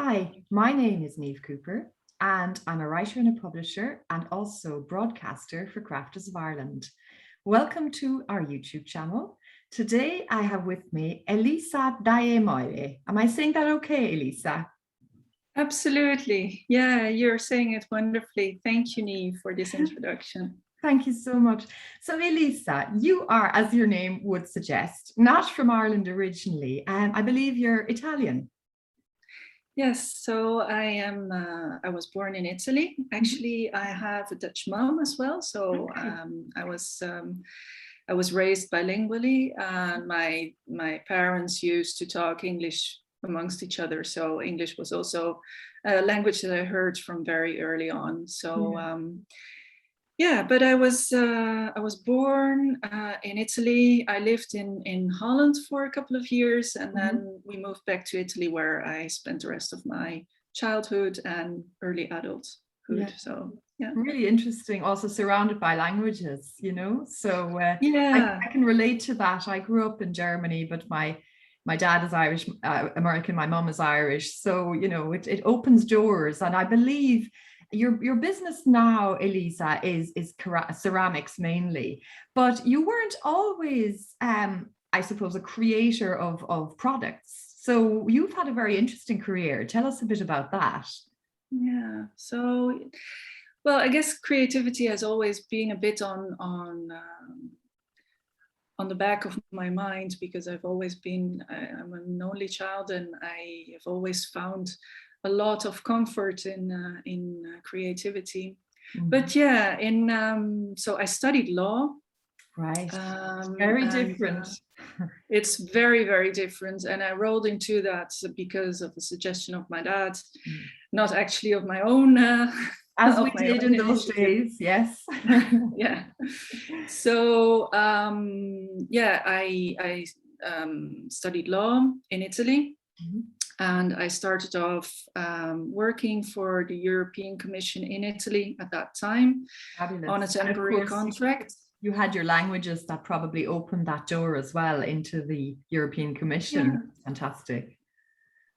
Hi, my name is Niamh Cooper, and I'm a writer and a publisher and also broadcaster for Crafters of Ireland. Welcome to our YouTube channel. Today I have with me Elisa Dolle Molle. Am I saying that okay, Elisa? Absolutely. Yeah, you're saying it wonderfully. Thank you, Niamh, for this introduction. Thank you so much. So Elisa, you are, as your name would suggest, not from Ireland originally. I believe you're Italian. Yes, so I was born in Italy. Actually, I have a Dutch mom as well. So I was raised bilingually, and my parents used to talk English amongst each other. So English was also a language that I heard from very early on. So but I was born in Italy. I lived in Holland for a couple of years, and then we moved back to Italy, where I spent the rest of my childhood and early adulthood. Yeah. So yeah, really interesting. Also surrounded by languages, you know. So I can relate to that. I grew up in Germany, but my dad is Irish American. My mom is Irish. So you know, it opens doors, and I believe. Your business now, Elisa, is ceramics mainly, but you weren't always, I suppose, a creator of products. So you've had a very interesting career. Tell us a bit about that. Yeah. So, well, I guess creativity has always been a bit on the back of my mind, because I've always been. I'm an only child, and I have always found a lot of comfort in creativity. But yeah, so I studied law. Right. Very different. It's very, very different. And I rolled into that because of the suggestion of my dad, not actually of my own. As we did in those days, yes. Yeah. So I studied law in Italy. And I started off working for the European Commission in Italy at that time. Fabulous. On a temporary contract. You had your languages that probably opened that door as well into the European Commission. Yeah. Fantastic.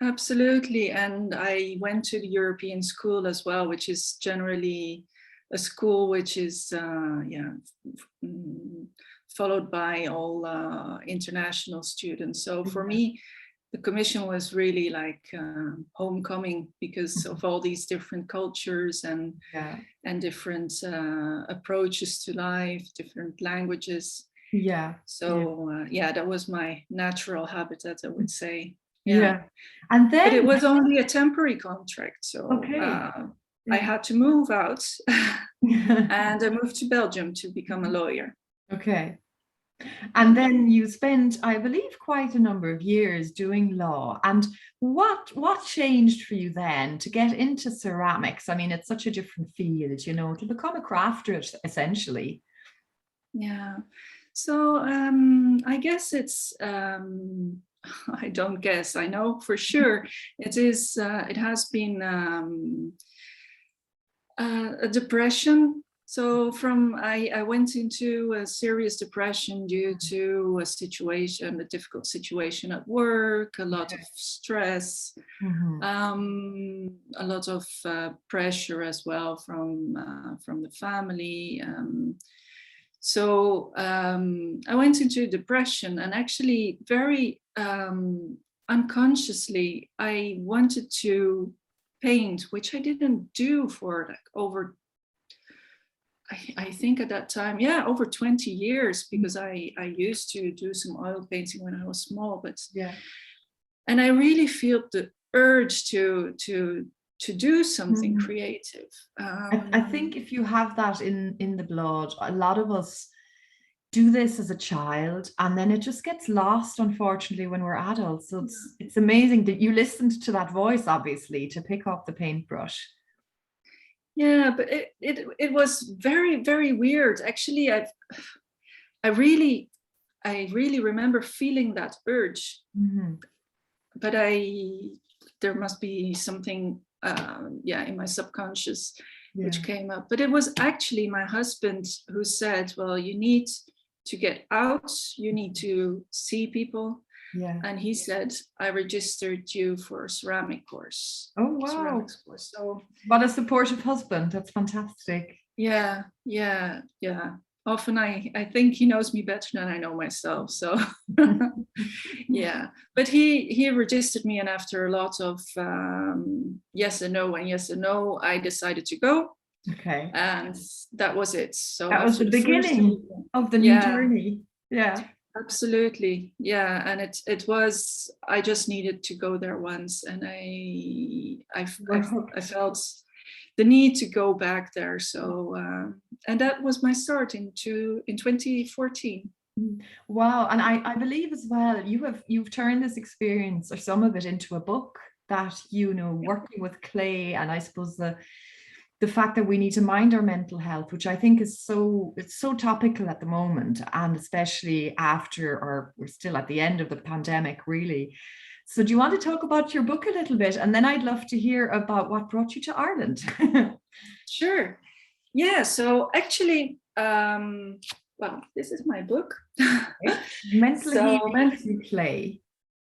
Absolutely. And I went to the European school as well, which is generally a school which is followed by all international students. So for me, the commission was really like homecoming, because of all these different cultures and different approaches to life, different languages. Yeah. So that was my natural habitat, I would say. Yeah. And then, but it was only a temporary contract, so I had to move out, and I moved to Belgium to become a lawyer. Okay. And then you spent, I believe, quite a number of years doing law. And what changed for you then to get into ceramics? I mean, it's such a different field, you know, to become a crafter, essentially. Yeah. So I guess it's, I don't guess, I know for sure it is, it has been a depression. So I went into a serious depression due to a difficult situation at work, a lot of stress, a lot of pressure as well from the family. So I went into depression, and actually very unconsciously, I wanted to paint, which I didn't do for like over, I think at that time, over 20 years, because I used to do some oil painting when I was small, but and I really feel the urge to do something creative. I think if you have that in the blood, a lot of us do this as a child, and then it just gets lost, unfortunately, when we're adults. So it's amazing that you listened to that voice, obviously, to pick up the paintbrush. Yeah, but it was very, very weird. Actually, I really remember feeling that urge, but there must be something in my subconscious which came up. But it was actually my husband who said, well, you need to get out, you need to see people. Yeah. And he said, I registered you for a ceramic course. Oh, wow. Ceramics course. So what a supportive husband. That's fantastic. Yeah. Often I think he knows me better than I know myself. So yeah, but he registered me, and after a lot of yes and no, I decided to go. Okay. And that was it. So that was the beginning of the new journey. Yeah. Absolutely. Yeah. And it was, I just needed to go there once, and I felt the need to go back there. So and that was my start in 2014. Wow. And I believe as well, you've turned this experience, or some of it, into a book that, you know, working with clay, and I suppose the fact that we need to mind our mental health, which I think is it's so topical at the moment, and especially after, or we're still at the end of the pandemic, really. So do you want to talk about your book a little bit? And then I'd love to hear about what brought you to Ireland. Sure. Yeah. So actually, well, this is my book. Mental Healing Through Clay.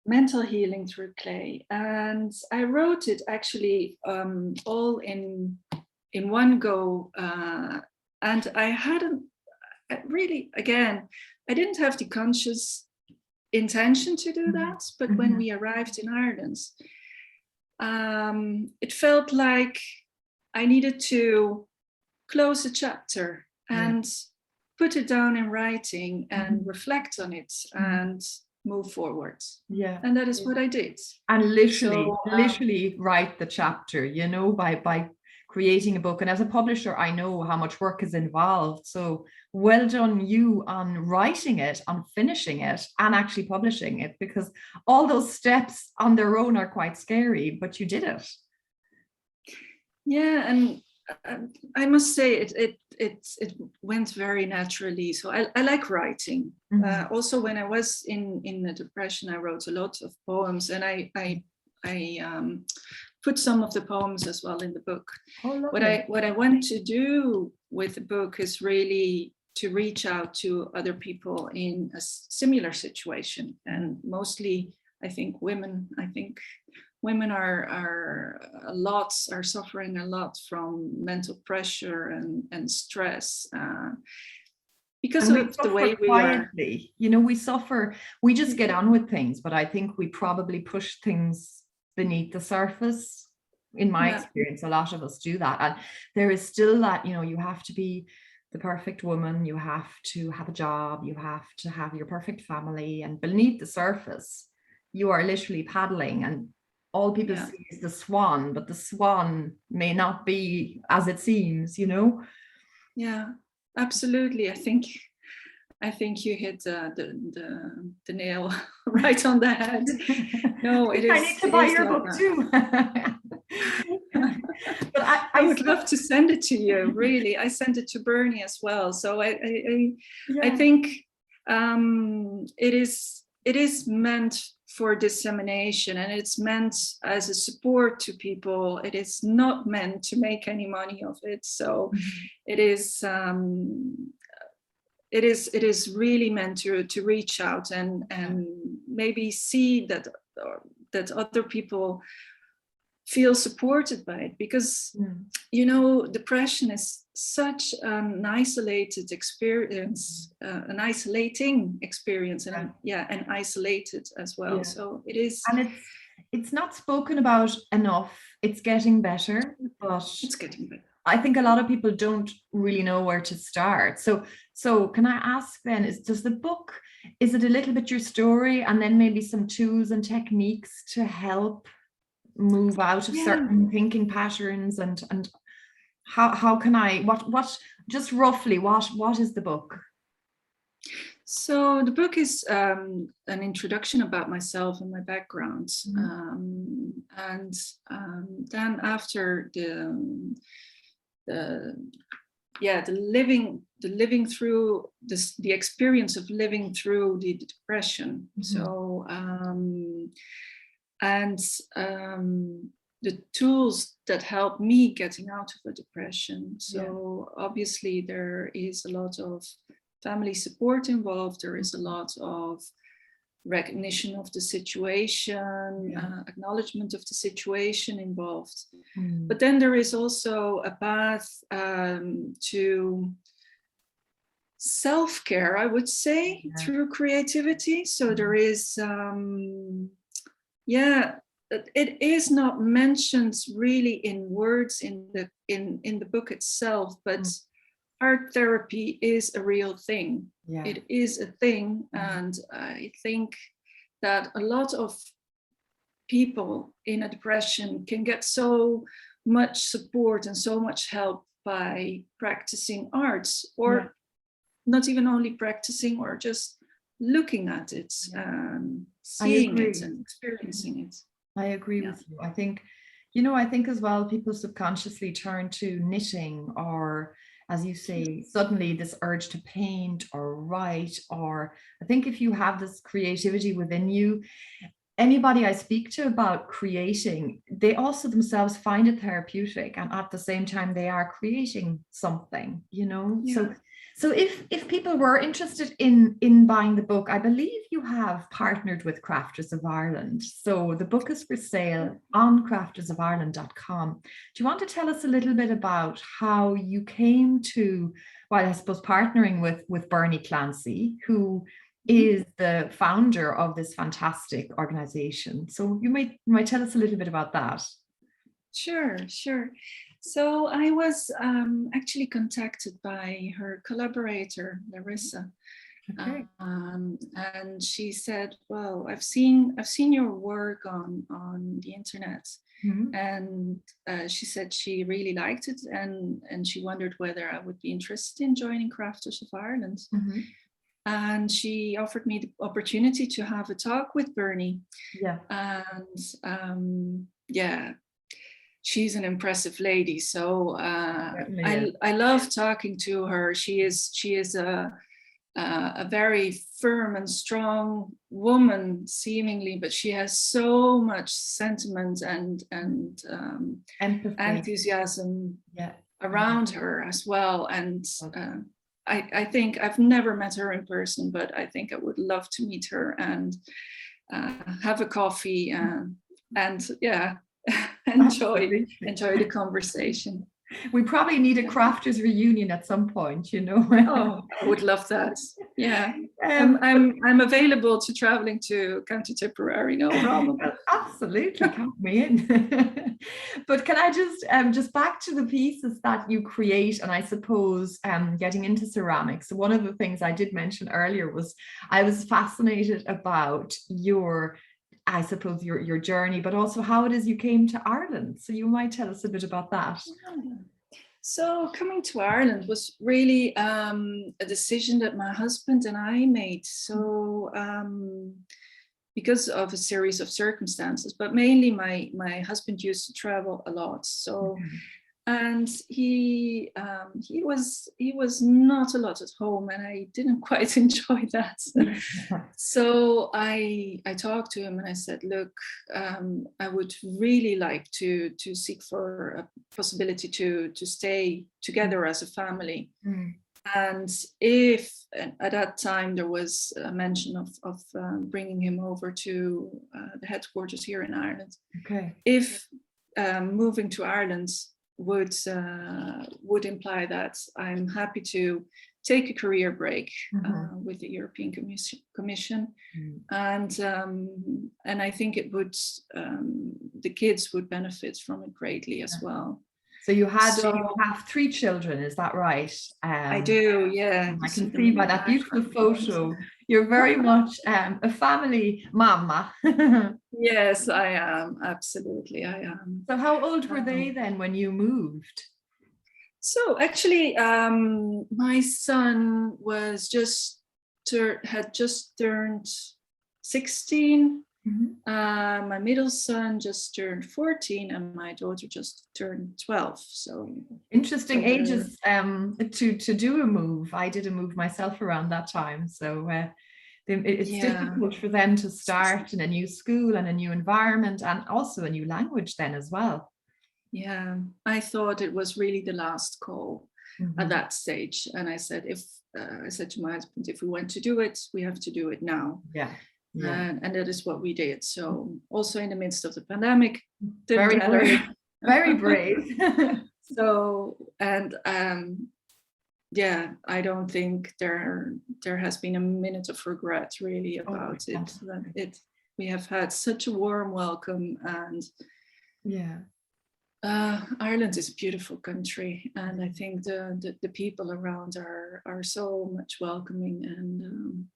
Mental Healing Through Clay. And I wrote it actually all in one go. And I hadn't really, again, I didn't have the conscious intention to do that. But when we arrived in Ireland, it felt like I needed to close a chapter and put it down in writing and reflect on it and move forward. Yeah. And that is what I did. And literally write the chapter, you know, by creating a book. And as a publisher, I know how much work is involved. So well done you on writing it, on finishing it, and actually publishing it, because all those steps on their own are quite scary, but you did it. Yeah, and I must say it went very naturally. So I like writing. Also, when I was in the depression, I wrote a lot of poems, and I put some of the poems as well in the book. Oh, what I want to do with the book is really to reach out to other people in a similar situation, and mostly I think women. Women are suffering a lot from mental pressure and stress because of the way we quietly. You know, we suffer, we just get on with things, but I think we probably push things beneath the surface. In my experience, a lot of us do that. And there is still that, you know, you have to be the perfect woman, you have to have a job, you have to have your perfect family, and beneath the surface, you are literally paddling, and all people see is the swan, but the swan may not be as it seems, you know? Yeah, absolutely. I think you hit the nail right on the head. No, it is. I need to buy your book too. But I would love to send it to you. Really, I sent it to Bernie as well. So I think it is meant for dissemination, and it's meant as a support to people. It is not meant to make any money of it. So it is really meant to reach out and maybe see that other people feel supported by it, because you know, depression is such an isolated experience, an isolating experience, and and isolated as well. So it is, and it's not spoken about enough. It's getting better, but it's getting better. I think a lot of people don't really know where to start. So can I ask then, is it a little bit your story, and then maybe some tools and techniques to help move out of certain thinking patterns, and how can I, what just roughly, what is the book? So the book is an introduction about myself and my background, and then after the living through this, the experience of living through the depression. So the tools that help me getting out of the depression. So obviously there is a lot of family support involved. There is a lot of recognition of the situation, acknowledgement of the situation involved. But then there is also a path to self-care, I would say, through creativity. So there is, it is not mentioned really in words in the book itself, but art therapy is a real thing. It is a thing, and I think that a lot of people in a depression can get so much support and so much help by practicing arts, or not even only practicing, or just looking at it, seeing it and experiencing it. I agree with you. I think, you know, I think as well, people subconsciously turn to knitting, or, as you say, suddenly this urge to paint or write, or I think if you have this creativity within you, anybody I speak to about creating, they also themselves find it therapeutic, and at the same time they are creating something, you know. So if people were interested in buying the book, I believe you have partnered with Crafters of Ireland. So the book is for sale on craftersofireland.com. Do you want to tell us a little bit about how you came to, well, I suppose, partnering with Bernie Clancy, who is the founder of this fantastic organization? So you might tell us a little bit about that. Sure. So I was actually contacted by her collaborator, Larissa, and she said, "Well, I've seen your work on the internet," and she said she really liked it, and she wondered whether I would be interested in joining Crafters of Ireland. And she offered me the opportunity to have a talk with Bernie. And she's an impressive lady. So I love talking to her. She is a very firm and strong woman, seemingly, but she has so much sentiment and enthusiasm around her as well. And I think I've never met her in person, but I think I would love to meet her and have a coffee and enjoy the conversation. We probably need a crafters reunion at some point, you know. Oh, I would love that. Yeah, I'm available to traveling to County Tipperary, no problem. Absolutely, count me in. But can I just back to the pieces that you create, and I suppose getting into ceramics. So one of the things I did mention earlier was I was fascinated about your journey, but also how it is you came to Ireland. So you might tell us a bit about that. So coming to Ireland was really a decision that my husband and I made. So because of a series of circumstances, but mainly my husband used to travel a lot. So and he was not a lot at home, and I didn't quite enjoy that. So I talked to him and I said, look, I would really like to seek for a possibility to stay together as a family. And if at that time there was a mention of bringing him over to the headquarters here in Ireland, if moving to Ireland would imply that I'm happy to take a career break with the European Commission, and I think it would the kids would benefit from it greatly as well. So you have 3 children, is that right? I do, yeah. I can see by that beautiful photo, you're very much a family mama. Yes, I am. Absolutely, I am. So how old were they then when you moved? So actually, my son had just turned 16. My middle son just turned 14, and my daughter just turned 12. So interesting ages to do a move. I did a move myself around that time, so it's difficult for them to start in a new school and a new environment, and also a new language then as well. Yeah, I thought it was really the last call at that stage, and I said to my husband, if we want to do it, we have to do it now. And that is what we did. So also in the midst of the pandemic, didn't Very matter. brave. Very brave. So, and yeah, I don't think there has been a minute of regret really about it. We have had such a warm welcome, and Ireland is a beautiful country, and I think the people around are so much welcoming, and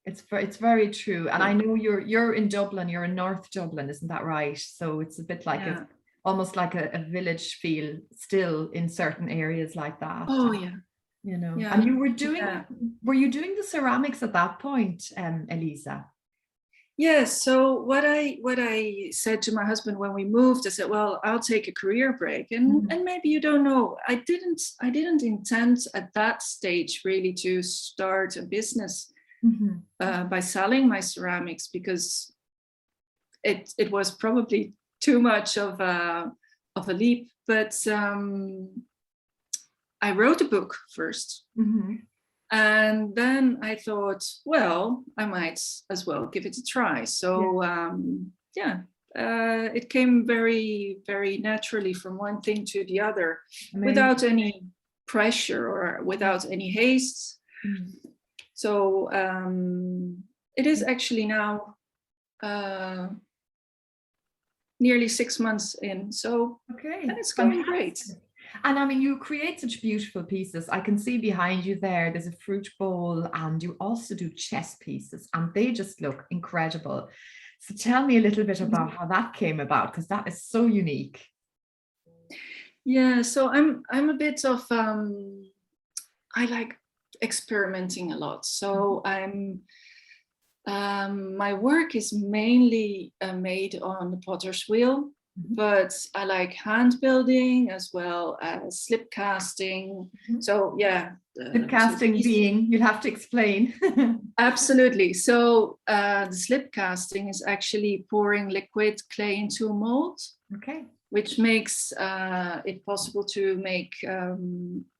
it's very true. And I know you're in Dublin, you're in North Dublin, isn't that right? So it's a bit like it's almost like a village feel still in certain areas like that. Oh yeah. You know, and you were were you doing the ceramics at that point, Elisa? Yes. So what I said to my husband when we moved, I said, well, I'll take a career break, and maybe you don't know, I didn't intend at that stage really to start a business by selling my ceramics, because it was probably too much of a leap. But I wrote a book first. And then I thought, well, I might as well give it a try. So it came very, very naturally from one thing to the other. Amazing. Without any pressure or without any haste. So it is actually now nearly 6 months in. So and it's going great. And I mean, you create such beautiful pieces. I can see behind you there's a fruit bowl, and you also do chess pieces, and they just look incredible. So tell me a little bit about how that came about, because that is so unique. Yeah, so I'm a bit of I like experimenting a lot. So my work is mainly made on the potter's wheel. But I like hand building as well as slip casting. So slip casting being, you'll have to explain. Absolutely. So the slip casting is actually pouring liquid clay into a mold, which makes it possible to make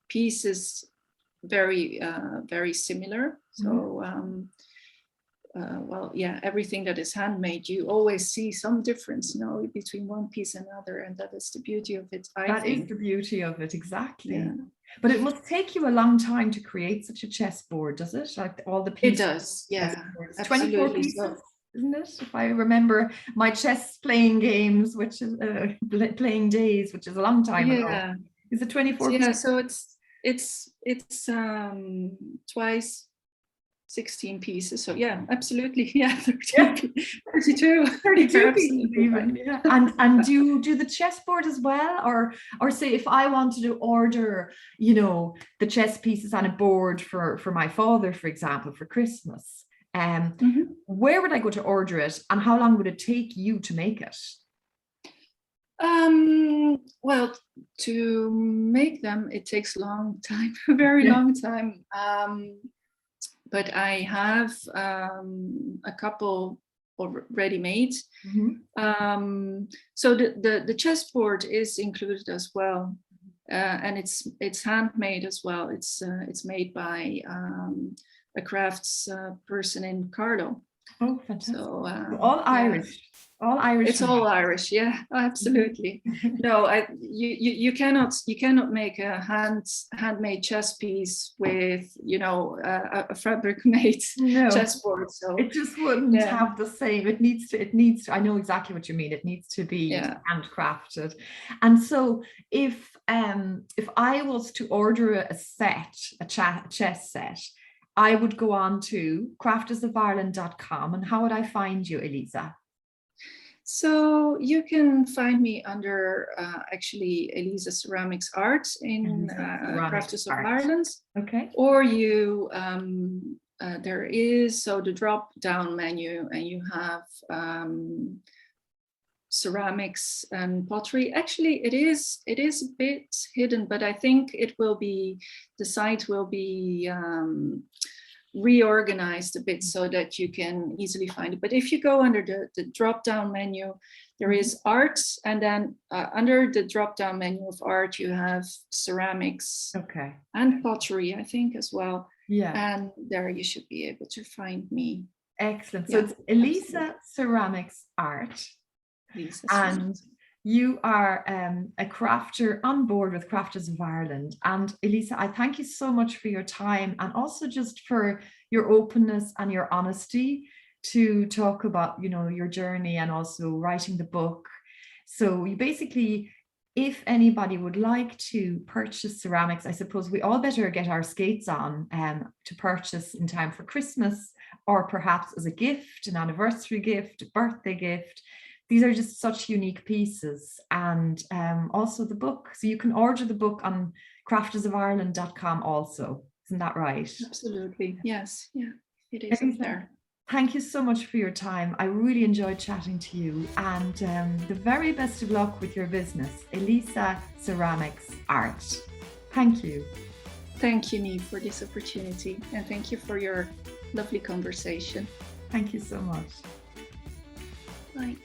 pieces very very similar. So everything that is handmade, you always see some difference, between one piece and another, and that is the beauty of it. That is the beauty of it, exactly. Yeah. But it must take you a long time to create such a chessboard, does it? Like all the pieces. It does, yeah. 24 pieces, isn't it? If I remember my chess playing games, which is playing days, which is a long time ago. Is it 24 pieces? Yeah, so it's twice 16 pieces. So yeah, absolutely. Yeah, 32 pieces even. Yeah. And do you do the chessboard as well? Or say if I wanted to order, the chess pieces on a board for my father, for example, for Christmas, where would I go to order it, and how long would it take you to make it? Well, to make them, it takes a long time, a very long time. But I have a couple already made. So the chessboard is included as well, and it's handmade as well. It's made by a crafts person in Carlo. Oh, fantastic! So, all Irish. All Irish. It's all Irish, yeah, absolutely. No, you cannot make a handmade chess piece with a fabric made chessboard. So it just wouldn't have the same. It needs to. I know exactly what you mean. It needs to be handcrafted. And so if I was to order a chess set, I would go on to craftersofIreland.com, and how would I find you, Elisa? So you can find me under actually Elisa Ceramics Art in Crafters of Ireland. Okay. Or you there is the drop down menu, and you have ceramics and pottery. Actually, it is a bit hidden, but I think the site will be reorganized a bit so that you can easily find it. But if you go under the drop down menu, there is art, and then under the drop down menu of art you have ceramics and pottery, I think, as well. And there you should be able to find me. Excellent. So it's Elisa Ceramics Art. And you are a crafter on board with Crafters of Ireland. And Elisa, I thank you so much for your time, and also just for your openness and your honesty to talk about, you know, your journey and also writing the book. So you basically, if anybody would like to purchase ceramics, I suppose we all better get our skates on to purchase in time for Christmas, or perhaps as a gift, an anniversary gift, a birthday gift. These are just such unique pieces. And also the book. So you can order the book on craftersofireland.com also. Isn't that right? Absolutely. Yes. Yeah, it is up there. Thank you so much for your time. I really enjoyed chatting to you, and the very best of luck with your business, Elisa Ceramics Art. Thank you. Thank you, Niamh, for this opportunity, and thank you for your lovely conversation. Thank you so much. Bye.